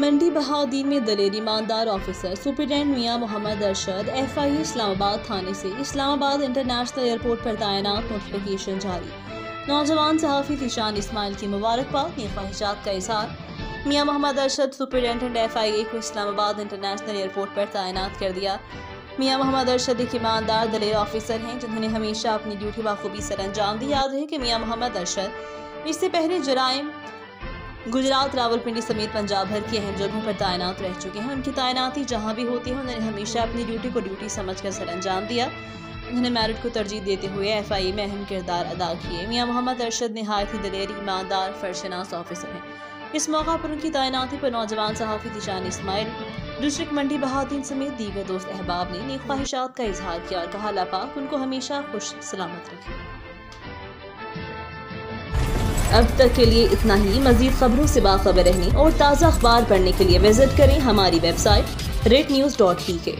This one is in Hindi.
मंडी बहाउद्दीन में दलेर ईमानदार ऑफिसर सुप्रीडेंट मियां मोहम्मद अरशद FIA इस्लामाबाद थाने से इस्लामाबाद इंटरनेशनल एयरपोर्ट पर तैनात नोटिफिकेशन जारी। नौजवान सहाफ़ी ज़ीशान इस्माइल की मुबारकबाद, ख्वाहिशात का इजहार। मियां मोहम्मद अरशद सुप्रीडेंटेंट FIA को इस्लामाबाद इंटरनेशनल एयरपोर्ट पर तैनात कर दिया। मियां मोहम्मद अरशद एक ईमानदार दलेर ऑफिसर हैं जिन्होंने हमेशा अपनी ड्यूटी बखूबी सर अंजाम दी। याद है कि मियां मोहम्मद अरशद इससे पहले जराइम गुजरात, रावलपिंडी समेत पंजाब भर की अहम जगहों पर तैनात रह चुके हैं। उनकी तैनाती जहां भी होती है उन्होंने हमेशा अपनी ड्यूटी को ड्यूटी समझकर सर अंजाम दिया। उन्होंने मेरिट को तरजीह देते हुए FIA में अहम किरदार अदा किए। मियां मोहम्मद अरशद निहायत ही दलेर, ईमानदार, फर्शनास ऑफिसर हैं। इस मौका पर उनकी तैनाती पर नौजवान सहाफ़ी ज़ीशान इस्माइल, डिस्ट्रिक्ट मंडी बहाउद्दीन समेत दीगर दोस्त अहबाब ने नेक ख्वाहिशात का इजहार किया और कहा अल्लाह पाक उनको हमेशा खुश सलामत रखे। अब तक के लिए इतना ही। मज़ीद खबरों से बाखबर रहने और ताज़ा अखबार पढ़ने के लिए विजिट करें हमारी वेबसाइट rednews.pk।